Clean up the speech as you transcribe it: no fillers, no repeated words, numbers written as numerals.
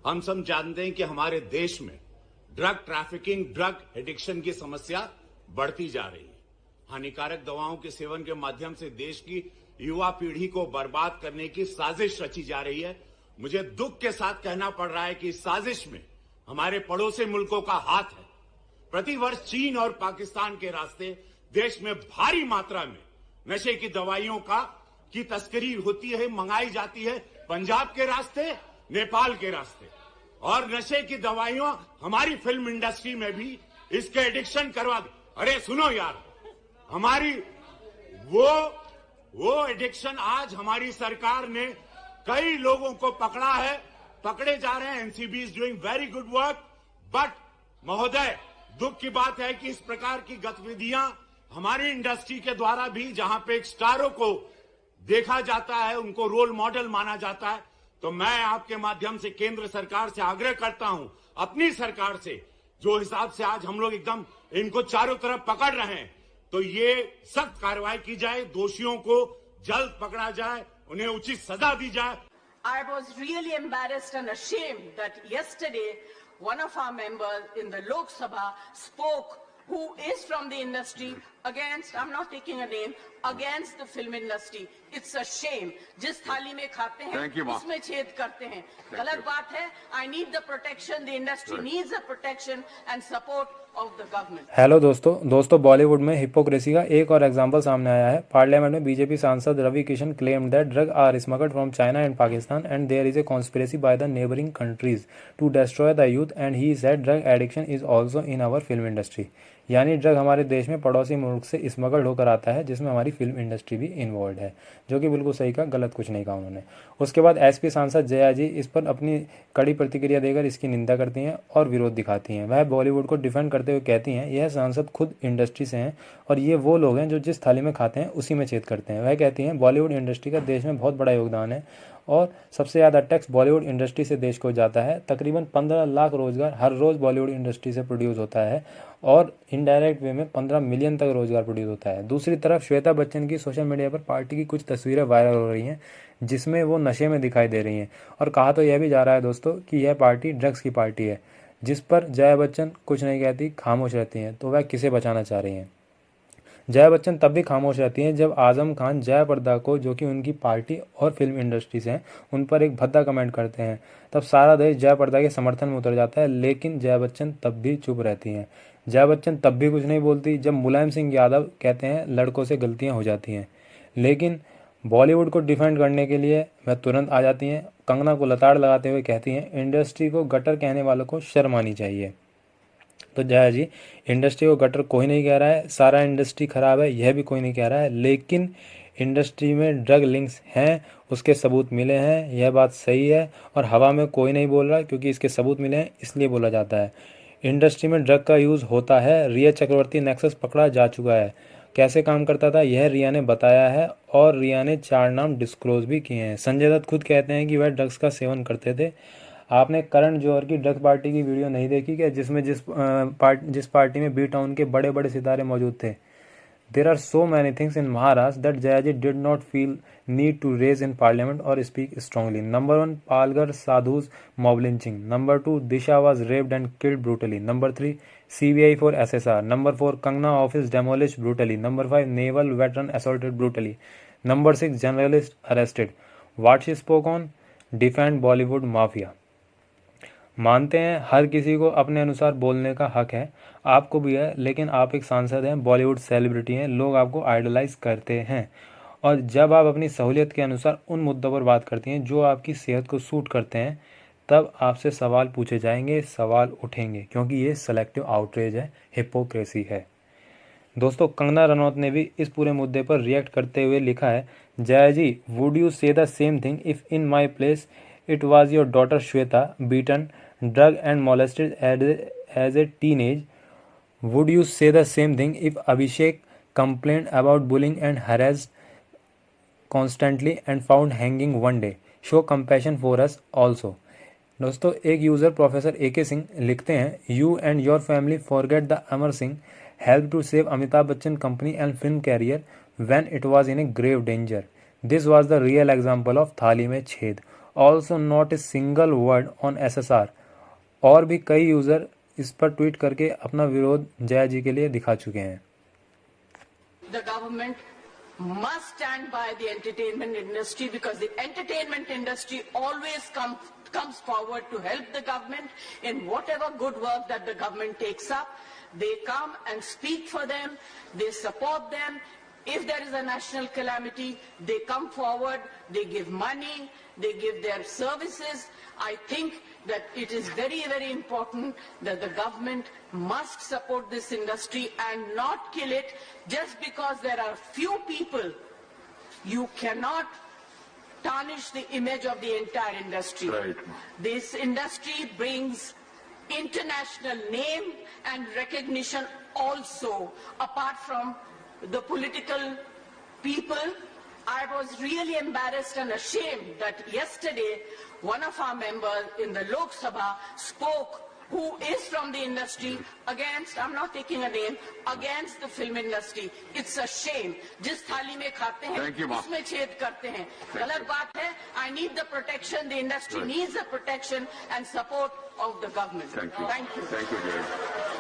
हम सब जानते हैं कि हमारे देश में ड्रग ट्रैफिकिंग, ड्रग एडिक्शन की समस्या बढ़ती जा रही है। हानिकारक दवाओं के सेवन के माध्यम से देश की युवा पीढ़ी को बर्बाद करने की साजिश रची जा रही है। मुझे दुख के साथ कहना पड़ रहा है कि इस साजिश में हमारे पड़ोसी मुल्कों का हाथ है। प्रतिवर्ष चीन और पाकिस्तान के रास्ते देश में भारी मात्रा में नशे की दवाइयों की तस्करी होती है, मंगाई जाती है पंजाब के रास्ते, नेपाल के रास्ते। और नशे की दवाइयां हमारी फिल्म इंडस्ट्री में भी इसके एडिक्शन करवा दे। अरे सुनो यार, हमारी वो एडिक्शन आज हमारी सरकार ने कई लोगों को पकड़ा है, पकड़े जा रहे हैं। NCB is doing very good work. But महोदय, दुख की बात है कि इस प्रकार की गतिविधियां हमारी इंडस्ट्री के द्वारा भी, जहां पे एक स्टारों को देखा जाता है, उनको रोल मॉडल माना जाता है, तो मैं आपके माध्यम से केंद्र सरकार से आग्रह करता हूं, अपनी सरकार से, जो हिसाब से आज हम लोग एकदम इनको चारों तरफ पकड़ रहे हैं, तो ये सख्त कार्रवाई की जाए, दोषियों को जल्द पकड़ा जाए, उन्हें उचित सजा दी जाए। I was really embarrassed and ashamed that yesterday one of our members in the Lok Sabha spoke, who is from the industry, against, I'm not taking a name, against the film industry. It's a shame. जिस थाली में खाते हैं उसमें छेद करते हैं, गलत बात है। I need the protection, the industry needs the protection and support of the government. Hello दोस्तों बॉलीवुड में हिपोक्रेसी का एक और एग्जांपल सामने आया है। पार्लियामेंट में बीजेपी सांसद Ravi Kishan claimed that drug are smuggled from China and Pakistan and there is a conspiracy by the neighbouring countries to destroy the youth and he said drug addiction is also in our film industry. यानी drug हमारे देश में पड़ोसी मुल्क से smuggled होकर आता है, जिसमें हमारी फिल्म इंडस्ट्री भी इन्वॉल्व है, जो कि बिल्कुल सही कहा, गलत कुछ नहीं कहा उन्होंने। उसके बाद एसपी सांसद जया जी इस पर अपनी कड़ी प्रतिक्रिया देकर इसकी निंदा करती हैं और विरोध दिखाती हैं। वह बॉलीवुड को डिफेंड करते हुए कहती हैं, यह सांसद खुद इंडस्ट्री से हैं और ये वो लोग हैं जो जिस थाली में खाते हैं उसी में छेद करते हैं। वह कहती हैं, बॉलीवुड इंडस्ट्री का देश में बहुत बड़ा योगदान है और सबसे ज़्यादा टैक्स बॉलीवुड इंडस्ट्री से देश को जाता है। तकरीबन 15 लाख रोज़गार हर रोज़ बॉलीवुड इंडस्ट्री से प्रोड्यूस होता है और इनडायरेक्ट वे में 15 मिलियन तक रोज़गार प्रोड्यूस होता है। दूसरी तरफ श्वेता बच्चन की सोशल मीडिया पर पार्टी की कुछ तस्वीरें वायरल हो रही हैं, जिसमें वो नशे में दिखाई दे रही हैं और कहा तो यह भी जा रहा है दोस्तों कि यह पार्टी ड्रग्स की पार्टी है, जिस पर जया बच्चन कुछ नहीं कहती, खामोश रहती हैं। तो वह किसे बचाना चाह रही हैं? जया बच्चन तब भी खामोश रहती हैं जब आजम खान जया प्रदा को, जो कि उनकी पार्टी और फिल्म इंडस्ट्री से हैं, उन पर एक भद्दा कमेंट करते हैं। तब सारा देश जया प्रदा के समर्थन में उतर जाता है, लेकिन जया बच्चन तब भी चुप रहती हैं। जया बच्चन तब भी कुछ नहीं बोलती जब मुलायम सिंह यादव कहते हैं लड़कों से गलतियां हो जाती हैं, लेकिन बॉलीवुड को डिफेंड करने के लिए वह तुरंत आ जाती हैं। कंगना को लताड़ लगाते हुए कहती हैं, इंडस्ट्री को गटर कहने वालों को शर्म आनी चाहिए। तो जया जी, इंडस्ट्री को गटर कोई नहीं कह रहा है, सारा इंडस्ट्री खराब है यह भी कोई नहीं कह रहा है, लेकिन इंडस्ट्री में ड्रग लिंक्स हैं, उसके सबूत मिले हैं, यह बात सही है और हवा में कोई नहीं बोल रहा क्योंकि इसके सबूत मिले हैं इसलिए बोला जाता है। इंडस्ट्री में ड्रग का यूज़ होता है। रिया चक्रवर्ती नेक्सस पकड़ा जा चुका है। कैसे काम करता था यह रिया ने बताया है और रिया ने 4 नाम डिस्क्लोज भी किए हैं। संजय दत्त खुद कहते हैं कि वह ड्रग्स का सेवन करते थे। आपने करण जौहर की ड्रग्स पार्टी की वीडियो नहीं देखी क्या, जिसमें जिस पार्टी में बी टाउन के बड़े बड़े सितारे मौजूद थे? There are so many things in Maharashtra that Jayaji did not feel need to raise in parliament or speak strongly. Number 1, Palghar Sadhu's mob lynching. Number 2, Disha was raped and killed brutally. Number 3, CBI for SSR. Number 4, Kangna office demolished brutally. Number 5, naval veteran assaulted brutally. Number 6, journalist arrested. What she spoke on? Defend Bollywood mafia. मानते हैं हर किसी को अपने अनुसार बोलने का हक है, आपको भी है, लेकिन आप एक सांसद हैं, बॉलीवुड सेलिब्रिटी हैं, लोग आपको आइडलाइज करते हैं और जब आप अपनी सहूलियत के अनुसार उन मुद्दों पर बात करती हैं जो आपकी सेहत को सूट करते हैं, तब आपसे सवाल पूछे जाएंगे, सवाल उठेंगे, क्योंकि ये सेलेक्टिव आउटरीच है, हिपोक्रेसी है। दोस्तों, कंगना रनौत ने भी इस पूरे मुद्दे पर रिएक्ट करते हुए लिखा है, जया जी, वुड यू से the same thing if in my place it was your daughter Shweta beaten, drugged and molested as a teenage? Would you say the same thing if Abhishek complained about bullying and harassed constantly and found hanging one day? Show compassion for us also. दोस्तों, एक user professor AK Singh लिखते हैं, You and your family forget the Amar Singh helped to save Amitabh Bachchan company and film career when it was in a grave danger. This was the real example of थाली में छेद। Also not a single word on SSR। और भी कई user इस पर tweet करके अपना विरोध जया जी के लिए दिखा चुके हैं। The government must stand by the entertainment industry because the entertainment industry always comes forward to help the government in whatever good work that the government takes up. They come and speak for them, they support them. If there is a national calamity, they come forward, they give money, they give their services. I think that it is very, very important that the government must support this industry and not kill it just because there are few people. You cannot tarnish the image of the entire industry. Right. This industry brings international name and recognition also, apart from the political people. I was really embarrassed and ashamed that yesterday one of our members in the Lok Sabha spoke, who is from the industry, against, I'm not taking a name, against the film industry. It's a shame. जिस थाली में खाते हैं Thank you, ma'am. उसमें छेद करते हैं. गलत बात है. I need the protection. The industry needs the protection and support of the government. Thank you. Thank you. Thank you, Jay.